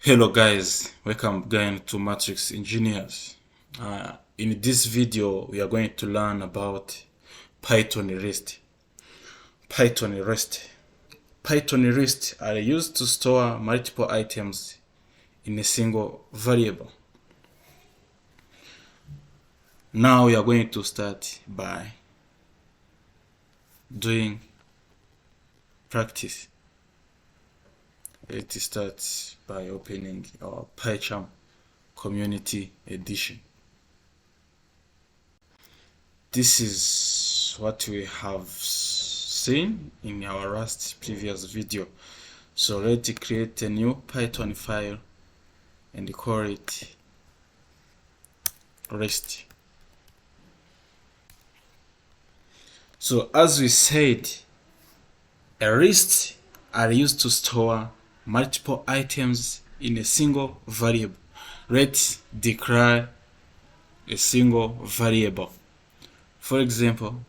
Hello guys, welcome again to Matrix Engineers. In this video, we are going to learn about Python REST. Python REST. Python REST are used to store multiple items in a single variable. Now we are going to start by doing practice. Let's start by opening our PyCharm Community Edition. This is what we have seen in our last previous video. So let's create a new Python file and call it REST. So as we said, a REST are used to store multiple items in a single variable. Let's declare a single variable. For example,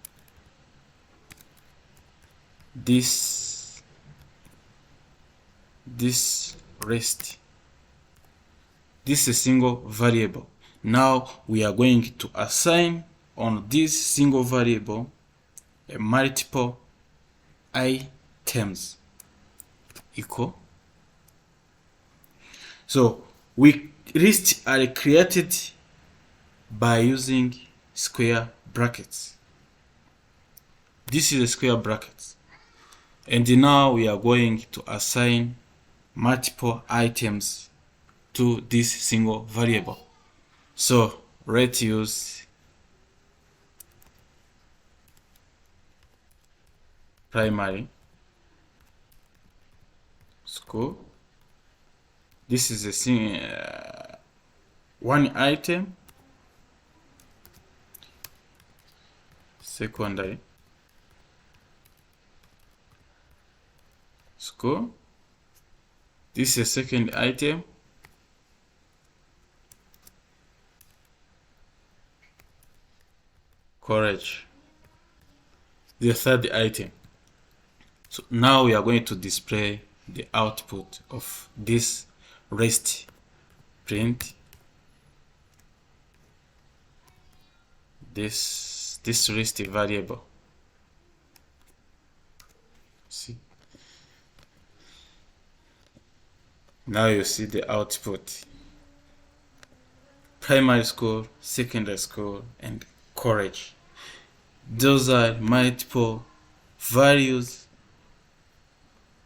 this REST. This is a single variable. Now we are going to assign on this single variable a multiple items equal. So REST are created by using square brackets. This is a square bracket, and now we are going to assign multiple items to this single variable. So let's use primary school. This is a one item. Secondary school. This is a second item. College. The third item. So now we are going to display the output of this REST print. This REST variable. See, now you see the output: primary school, secondary school, and college. Those are multiple values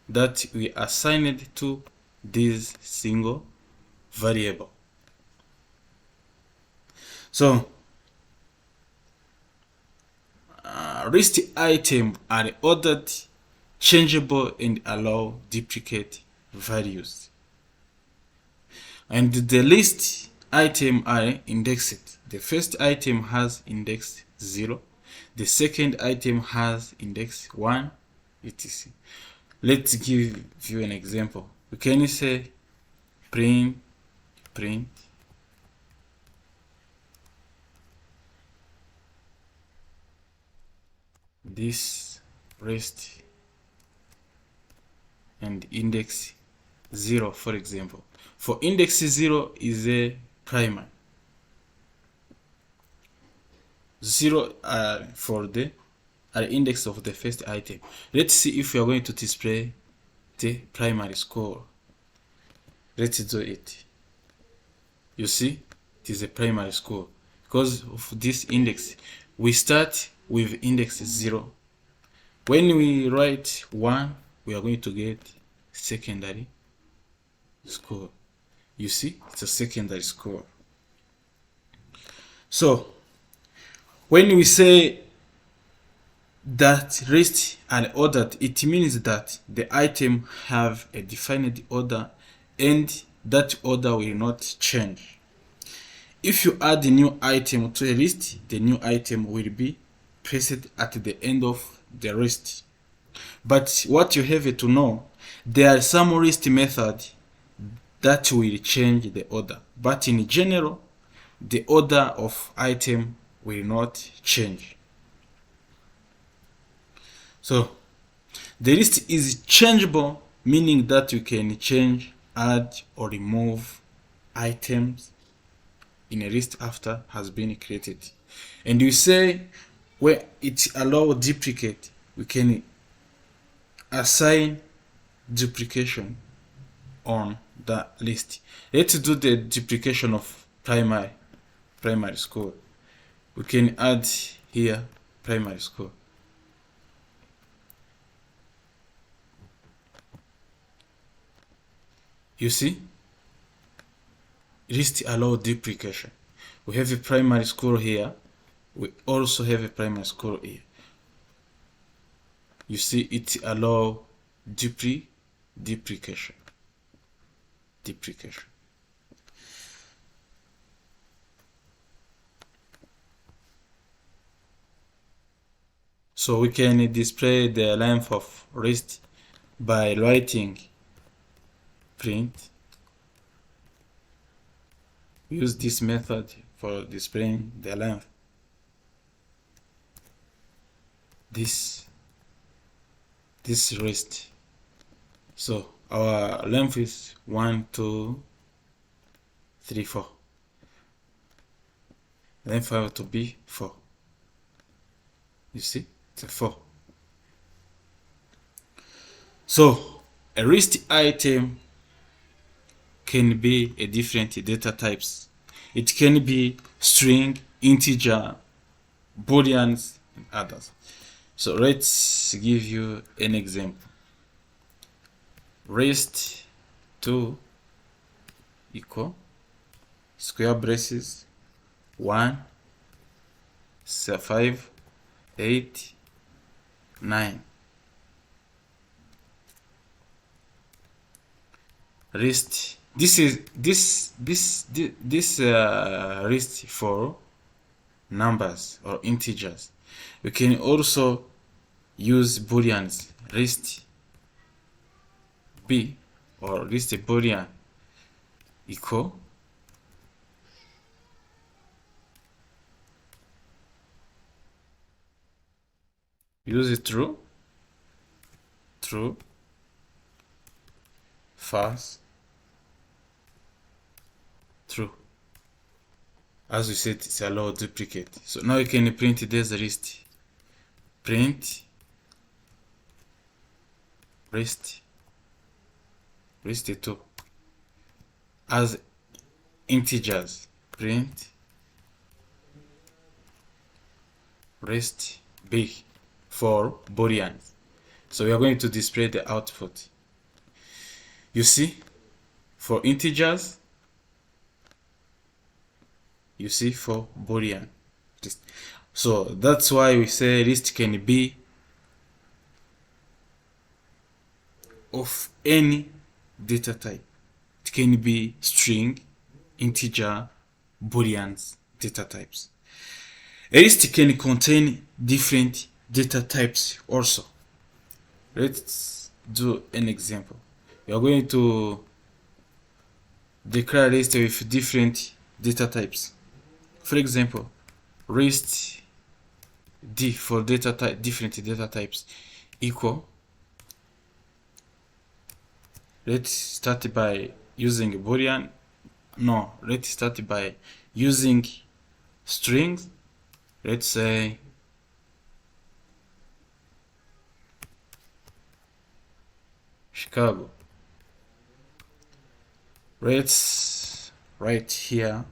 that we assigned to this single variable. So REST items are ordered, changeable, and allow duplicate values. And the list item are indexed. The first item has index 0. The second item has index 1, etc. Let's give you an example. We can say print this REST and index 0, for example. For index 0 is a primary. 0 for the index of the first item. Let's see if we are going to display the primary school. Let's do it. You see, it is a primary school because of this index. We start with index 0. When we write 1, we are going to get secondary school. You see, it's a secondary school. So when we say that REST are ordered, it means that the item have a defined order and that order will not change. If you add a new item to a list, the new item will be placed at the end of the REST. But what you have to know, there are some REST method that will change the order, but in general the order of item will not change. So the list is changeable, meaning that you can change add or remove items in a list after has been created. And we say when it allows duplicate, we can assign duplication on the list. Let's do the duplication of primary school. We can add here primary school. You see, list allow duplication. We have a primary school here. We also have a primary school here. You see, it allow duplication. So we can display the length of list by writing print. Use this method for displaying the length. This list. So our length is 1, 2, 3, 4. Length have to be 4. You see, it's a 4. So a list item can be a different data types. It can be string, integer, booleans, and others. So let's give you an example. List 2 equal square braces 1 5 8 9. List this list for numbers or integers. We can also use booleans. List b or list boolean equal use it true, false, true. As we said, it's allowed duplicate. So now you can print this list. Print list 2 as integers. Print list b for booleans. So we are going to display the output. You see, for integers, you see for boolean. So that's why we say list can be of any data type. It can be string, integer, booleans, data types. A list can contain different data types also. Let's do an example. We are going to declare a list with different data types. For example, list d for data type, different data types equal. Let's start by using boolean. No, let's start by using strings. Let's say Chicago. Let's write here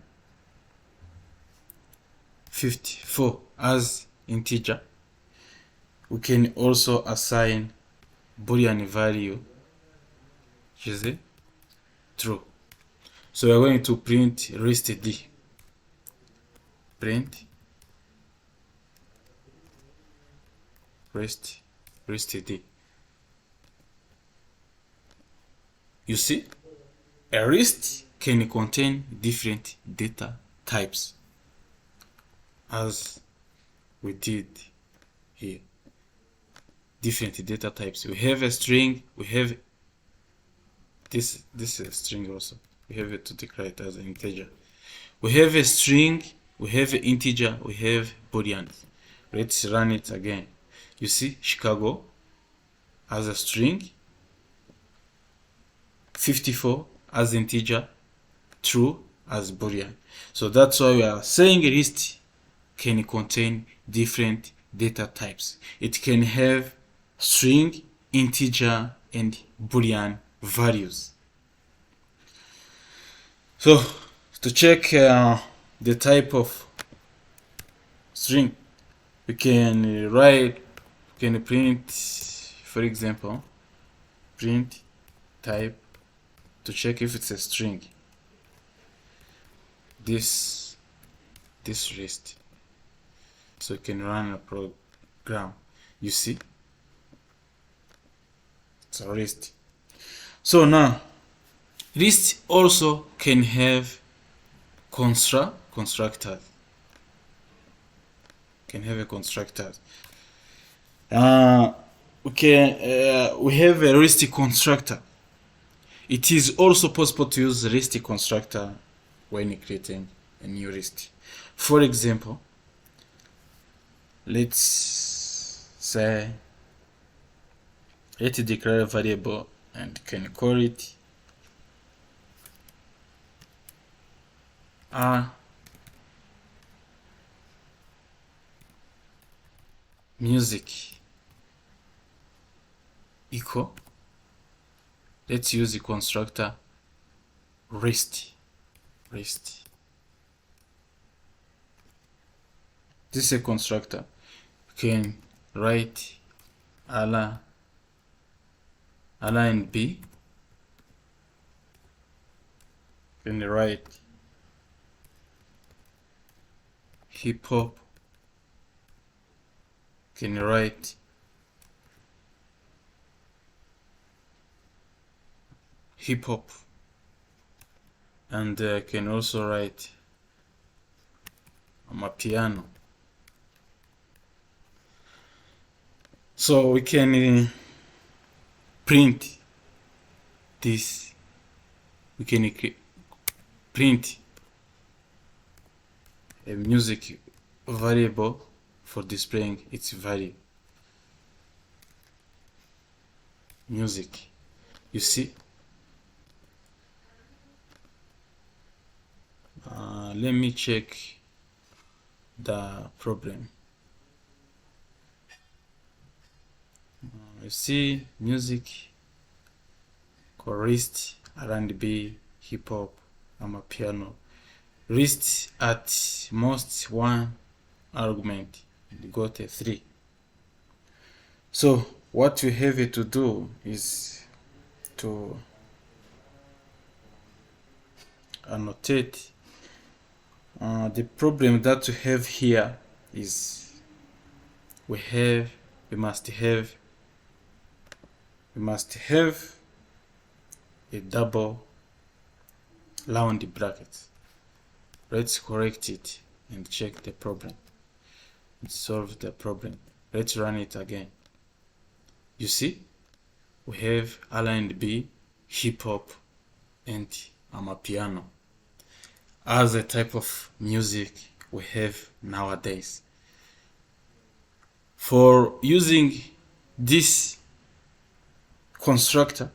54 as integer. We can also assign boolean value, which is true. So we are going to print list d. Print list d. You see, a list can contain different data types, as we did here. Different data types. We have a string. We have this is a string also. We have it to declare it as an integer. We have a string. We have an integer. We have booleans. Let's run it again. You see, Chicago as a string, 54 as integer, true as boolean. So that's why we are saying list can contain different data types. It can have string, integer, and boolean values. So to check the type of string, we can print, for example, print type to check if it's a string. This list. So you can run a program. You see, it's a list. So now, list also can have constructors. Can have a constructor. We have a list constructor. It is also possible to use list constructor when creating a new list. For example, let's say let's declare a variable and can call it music equal, let's use the constructor list. This is a constructor. You can write a and b, can write hip hop, can write hip hop, and can also write piano. So we can print this. We can print a music variable for displaying its value. Music, you see. Let me check the problem. You see music, list, R&B, hip hop, piano. List at most one argument, you got a 3. So what you have to do is to annotate. The problem that we have here is we must have a double round bracket. Let's correct it and check the problem and solve the problem. Let's run it again. You see, we have R&B, hip hop, and piano as a type of music we have nowadays. For using this constructor,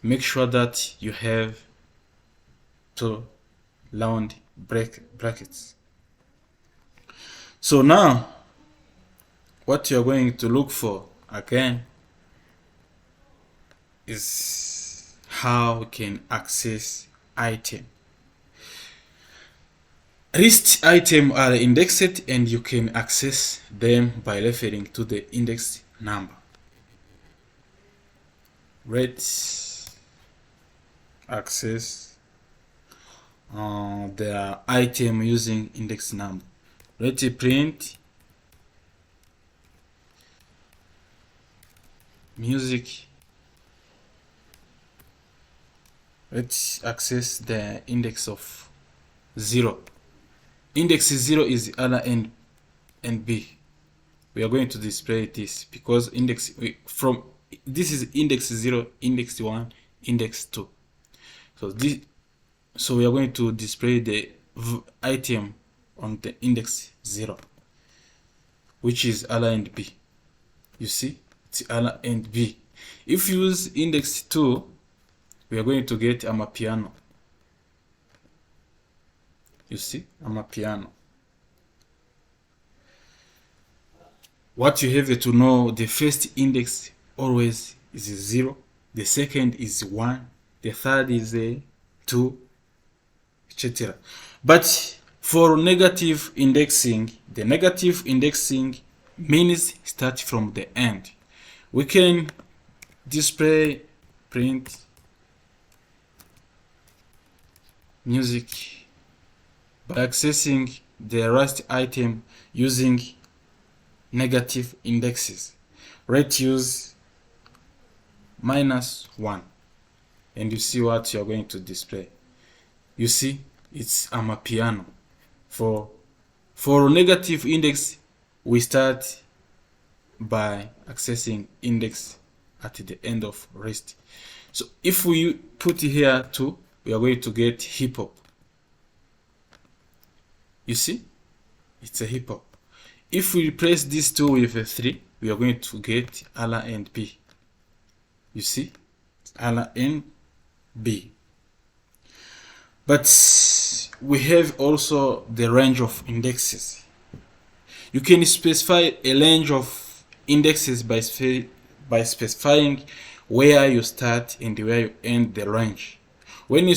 make sure that you have 2 round brackets. So now what you're going to look for again is how we can access item. List items are indexed and you can access them by referring to the index number. Let's access the item using index number. Let's print music. Let's access the index of 0. Index 0 is R and B. We are going to display this because this is index 0, index 1, index 2. So we are going to display the item on the index 0, which is R and B. You see, it's R and B. If you use index 2, we are going to get Amapiano. You see, Amapiano. What you have to know, the first index always is 0, the second is 1, the third is 2, etc. But for negative indexing, the negative indexing means start from the end. We can display print music by accessing the Rust item using negative indexes. Let's use -1, and you see what you're going to display. You see, it's Amapiano. For negative index, we start by accessing index at the end of Rest. So if we put here 2, we are going to get hip hop. You see, it's a hip hop. If we replace these 2 with a 3, we are going to get R&B. You see, R&B. But we have also the range of indexes. You can specify a range of indexes by specifying where you start and where you end the range. When you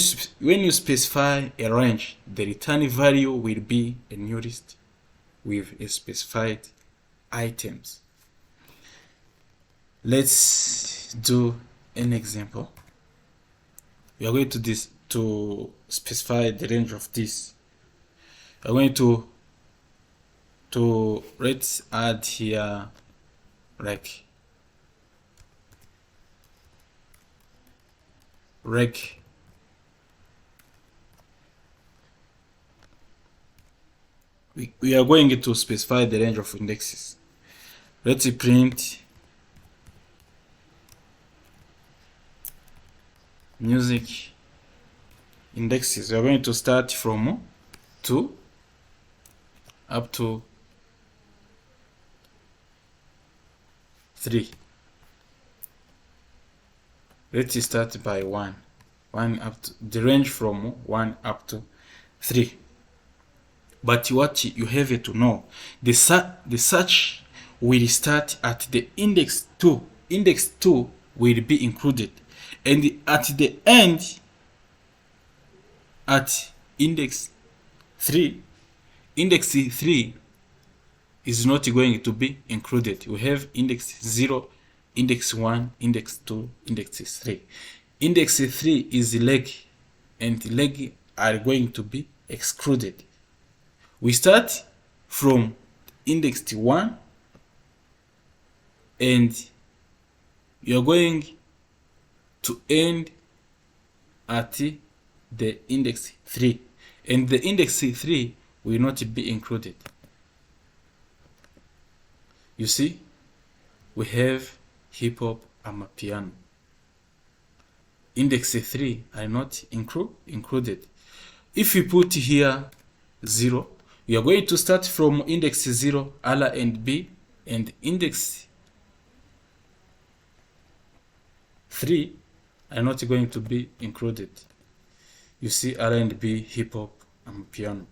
specify a range, the return value will be a new list with a specified items. Let's do an example. We are going to specify the range of this. We are going to let's add here like reg. We are going to specify the range of indexes. Let's print music indexes. We are going to start from 2 up to 3. Let's start by 1 up to the range from 1 up to 3. But what you have to know, the search will start at the index 2. Index 2 will be included, and at the end, at index 3, index 3 is not going to be included. We have index 0, index 1, index 2, index 3. Index 3 is leg, and leg are going to be excluded. We start from index 1 and you're going to end at the index 3, and the index 3 will not be included. You see, we have hip hop Amapiano. Index 3 are not included. If we put here 0, we are going to start from index 0, R&B, and index 3 are not going to be included. You see, R&B, hip hop, and piano.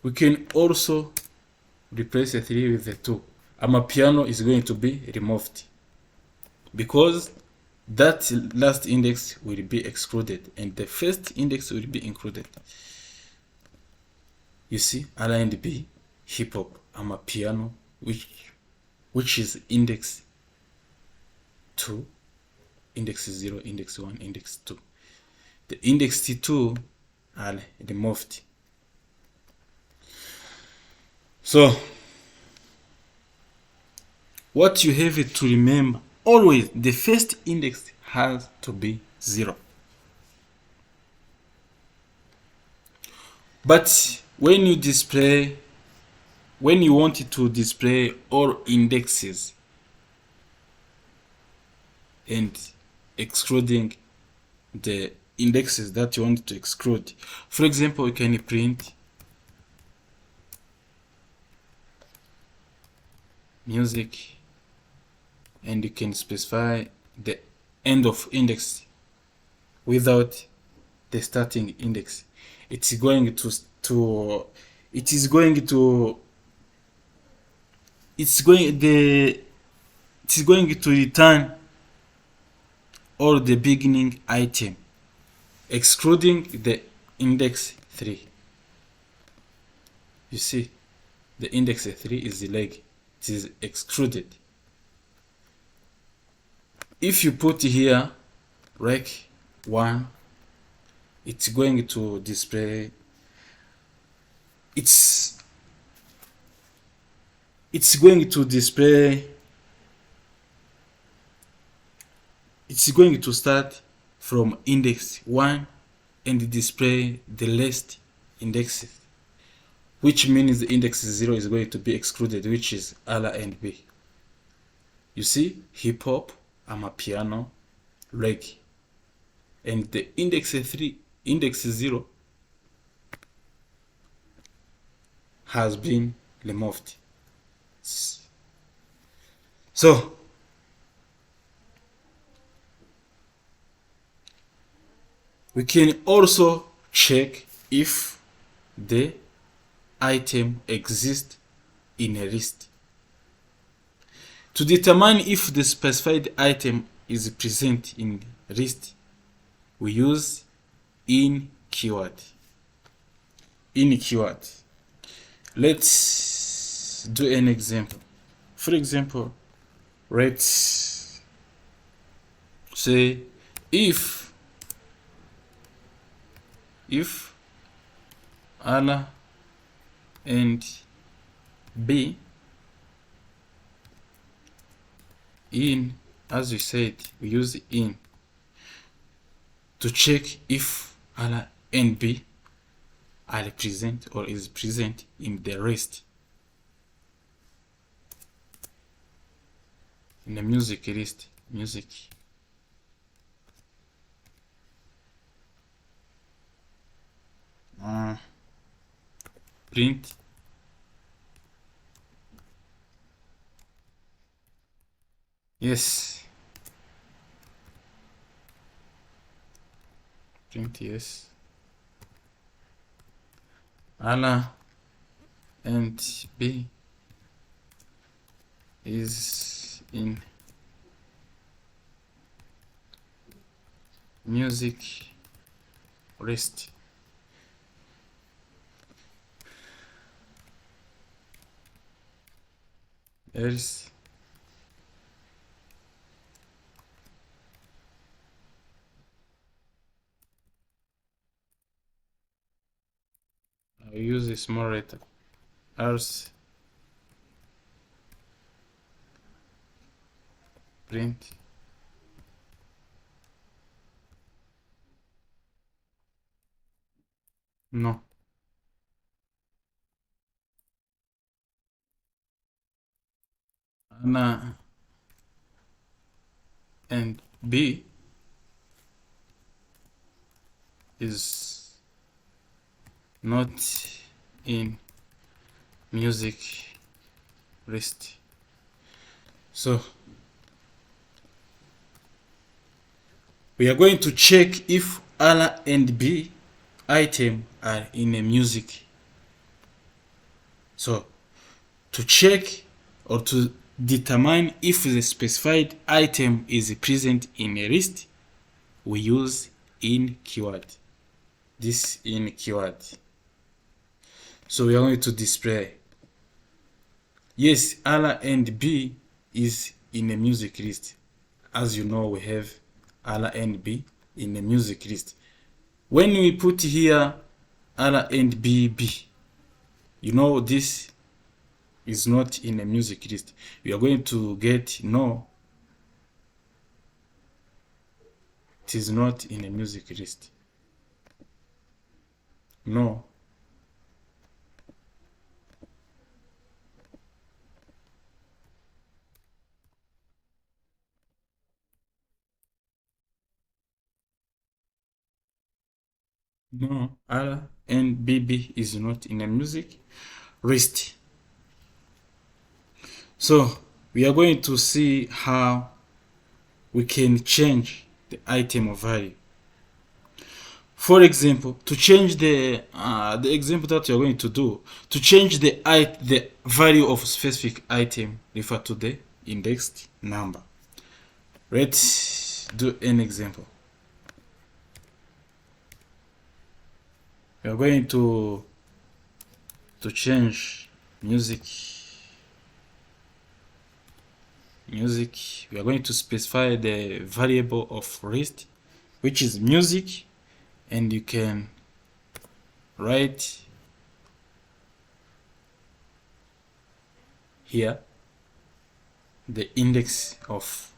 We can also replace a 3 with a 2. Amapiano is going to be removed because that last index will be excluded and the first index will be included. You see, R&B, hip hop, Amapiano, which is index 2, index 0, index 1, index 2. The index 2 are removed. So, what you have to remember, always the first index has to be 0. But when you want to display all indexes and excluding the indexes that you want to exclude, for example, you can print music and you can specify the end of index without the starting index. It's going to it's going to return all the beginning item excluding the index 3. You see, the index 3 is the leg, it is excluded. If you put here rec 1, it's going to display, it's going to start from index 1 and display the last indexes, which means the index 0 is going to be excluded, which is R and B. You see, hip hop, amapiano, reggae, and the index 3, index 0 has been removed. So we can also check if the item exists in a list. To determine if the specified item is present in list, we use in keyword. Let's do an example. For example, let's say if R and B in, as we said, we use in to check if R and B are present or is present in the list. In the music list, print yes, print yes, R and B is in music list. Else I'll use a small letter. Else print no. R and B is not in music list. So we are going to check if R and B item are in a music. So to check or to determine if the specified item is present in a list, we use in keyword. This in keyword. So we are going to display yes, R and B is in a music list. As you know, we have R and B in a music list. When we put here R and B, you know this is not in a music list. We are going to get no, it is not in a music list. No. No, R and B is not in a music list. So we are going to see how we can change the item value. For example, to change the example that you're going to do, to change the value of specific item, refer to the indexed number. Let's do an example. We are going to change music. We are going to specify the variable of list, which is music, and you can write here the index of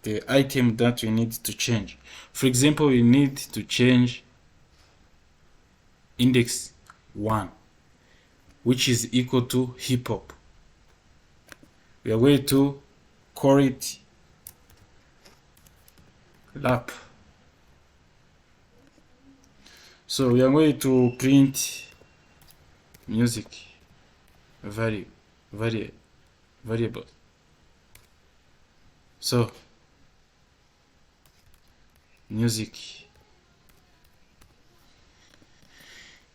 the item that we need to change. For example, we need to change index 1, which is equal to hip hop. We are going to call it lap. So we are going to print music variable. So music,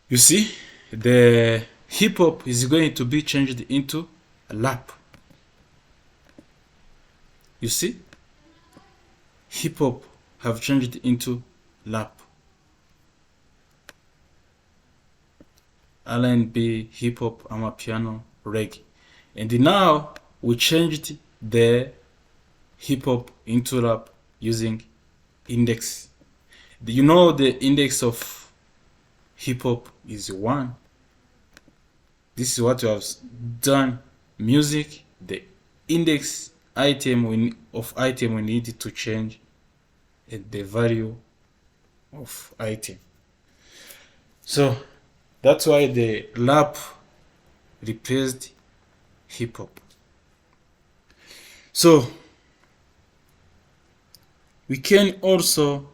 you see, the hip hop is going to be changed into a lap. You see, hip hop have changed into lap. R&B, hip hop, amapiano, reggae. And now we changed the hip hop into rap using index. You know the index of hip hop is 1. This is what we have done. Music, the index item we need to change the value of item. So that's why the lap replaced hip hop. So we can also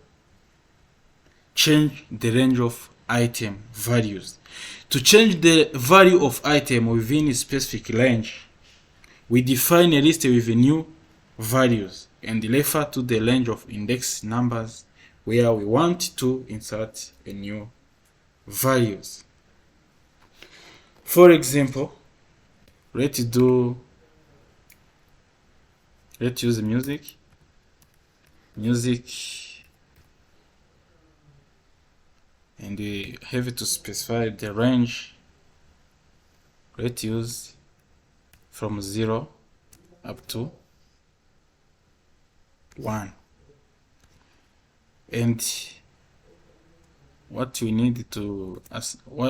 change the range of item values. To change the value of item within a specific range, we define a list with new values and refer to the range of index numbers where we want to insert a new values. For example, let's use music, and we have to specify the range. Let's use from 0 up to 1. And what we need to we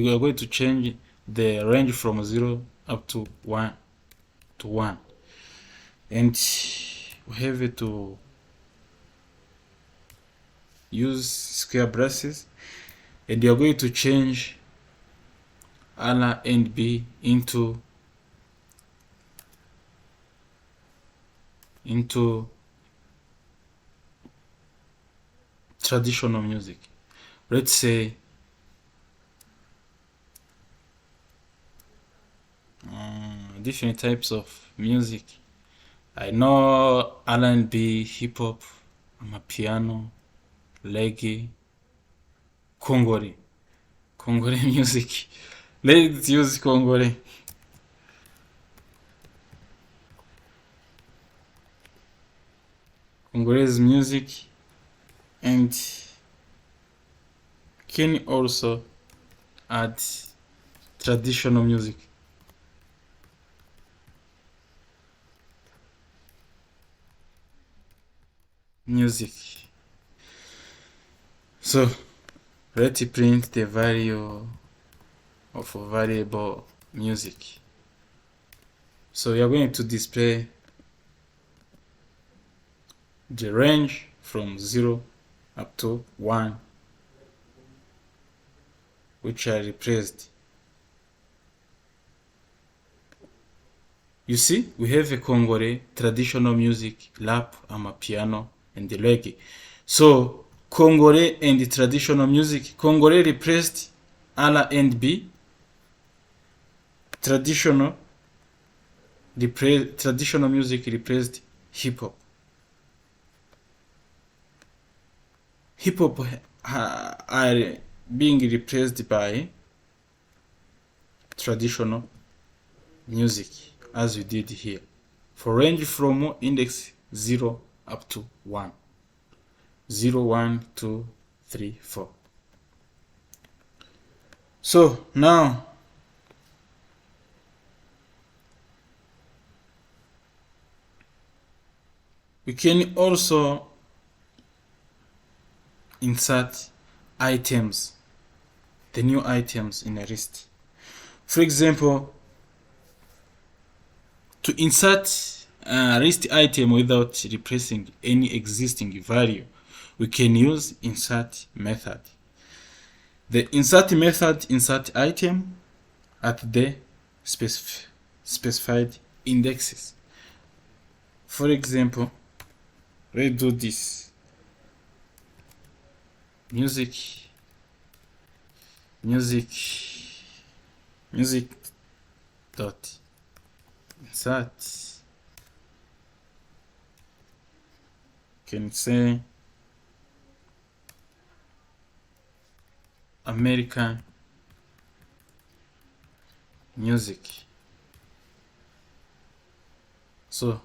are going to change the range from 0 up to 1 and we have to use square braces, and you are going to change R and B into traditional music. Let's say different types of music. I know R&B, hip hop, amapiano, reggae, Congolese music. Let's use Congolese music, and can also add traditional music. So let's print the value of a variable music. So we are going to display the range from 0 up to 1, which I replaced. You see, we have a Congolese, traditional music, rap, amapiano, and the reggae. So Congolese and the traditional music, Congolese replaced R&B, traditional music replaced hip hop. Hip hop are being replaced by traditional music, as we did here, for range from index 0 up to 1. 0, 1, 2, 3, 4. So now we can also insert items, the new items in a list. For example, to insert a list item without replacing any existing value, we can use insert method. The insert method insert item at the specified indexes. For example, let's do this. Music dot insert, can say American music. So,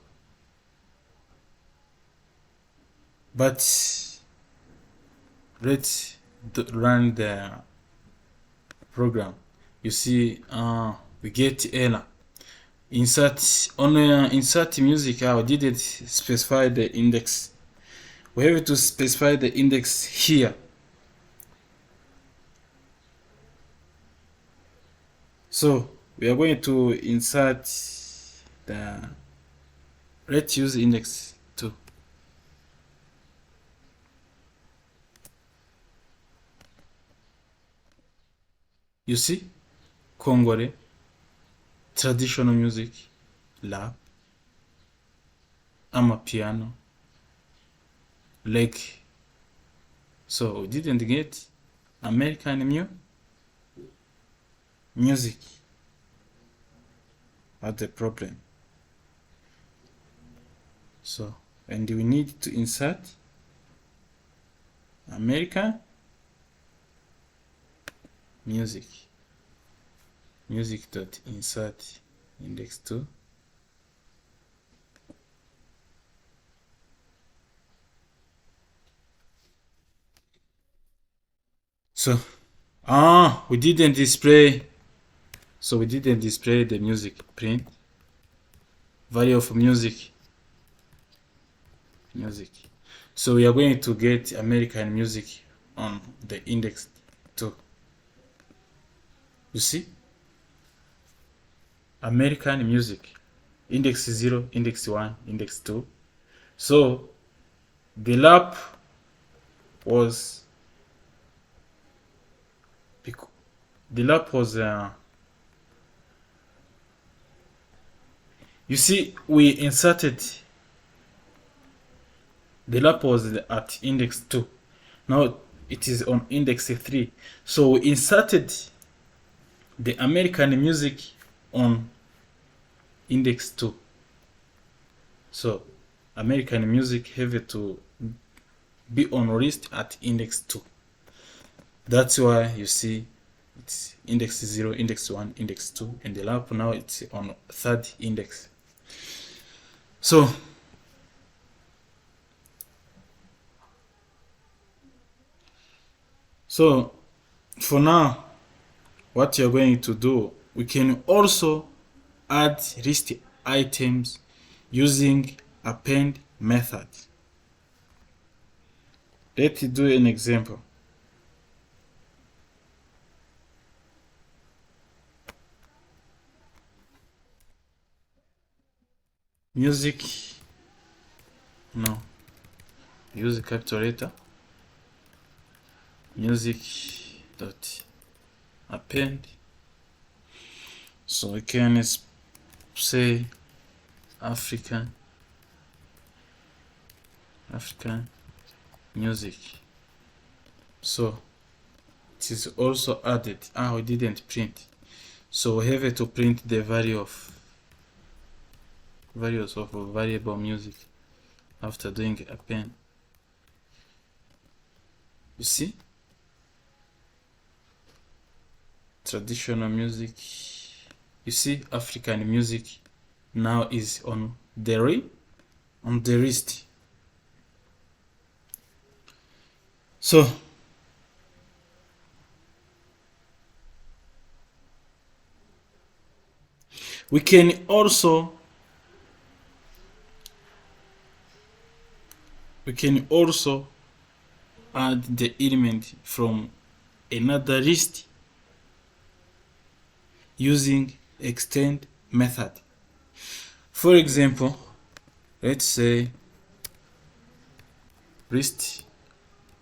but let's run the program. You see, we get error. Insert on insert music. I didn't specify the index. We have to specify the index here. So we are going to insert the, let's use index 2. You see, Congolese, traditional music, rap, amapiano, like, so we didn't get American music. That's the problem. So, and we need to insert American music dot insert index 2. So we didn't display the music print value of music. So we are going to get American music on the index 2. You see, American music, index 0, index 1, index 2. So the rap was you see, we inserted the rap was at index 2. Now it is on index 3. So we inserted the American music on index 2. So American music have to be on list at index 2. That's why you see it's index 0, index 1, index 2, and the rap now it's on 3rd index. So for now, what you're going to do, we can also add list items using append method. Let's do an example. Music, no, use a capital letter. Music dot append. So we can say African music. So it is also added. We didn't print, so we have to print the values of variable music. after doing append. You see, traditional music. You see, African music now is on the wrist. So we can also add the element from another wrist using extend method. For example, let's say wrist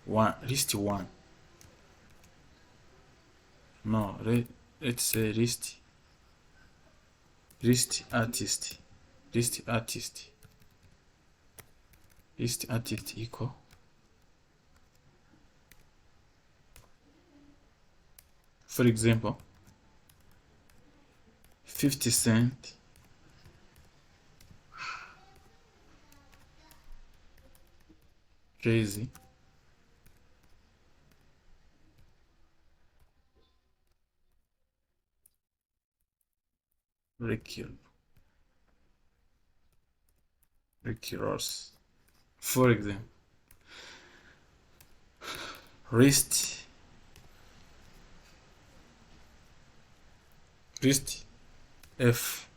1. No, let's say wrist artist equal for example 50 Cent Jay-Z Ricky Ross. For example, wrist F,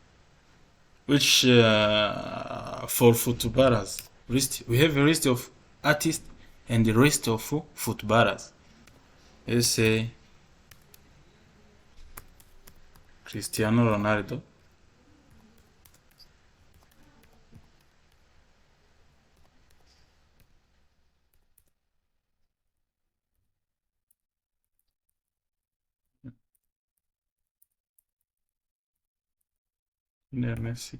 which for footballers. We have a list of artists and the rest of footballers. Let's say Cristiano Ronaldo. Messi.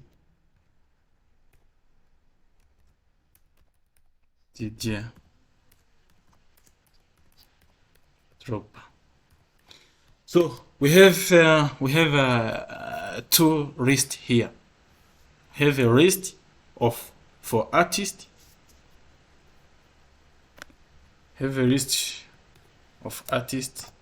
Didier Drogba. So we have two lists here. Have a list of for artists. Have a list of artists.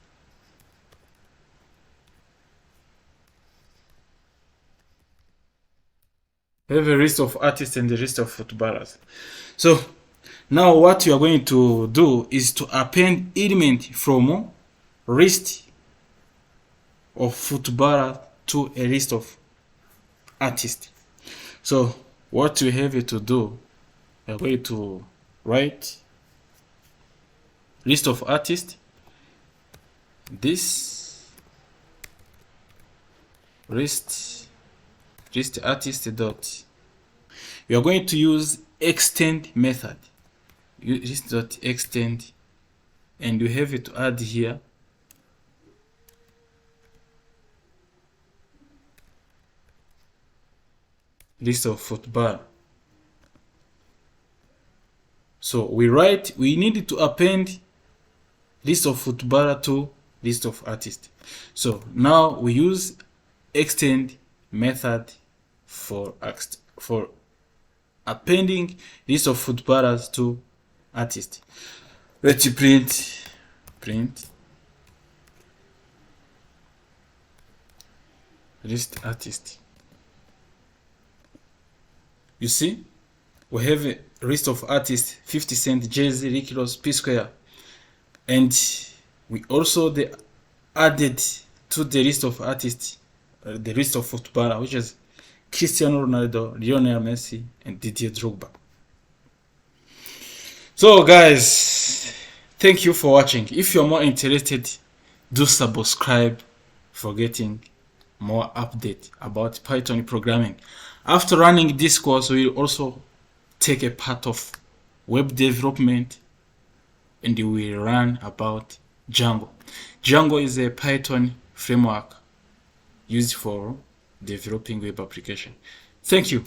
Have a list of artists and the list of footballers. So now what you are going to do is to append element from list of footballer to a list of artists. So what we have to do, we are going to write list of artists. This list artist dot. We are going to use extend method. List dot extend, and we have to add here list of football. So we need to append list of footballer to list of artists. So now we use extend method for appending list of footballers to artists. Let's print list artist. You see, we have a list of artists: 50 Cent, Jay-Z, Ricky Ross, P Square, and we also added to the list of artists the list of footballers, which is Cristiano Ronaldo, Lionel Messi, and Didier Drogba. So guys, thank you for watching. If you're more interested, do subscribe for getting more update about Python programming. After running this course, we'll also take a part of web development, and we will learn about Django. Django is a Python framework used for developing web application. Thank you.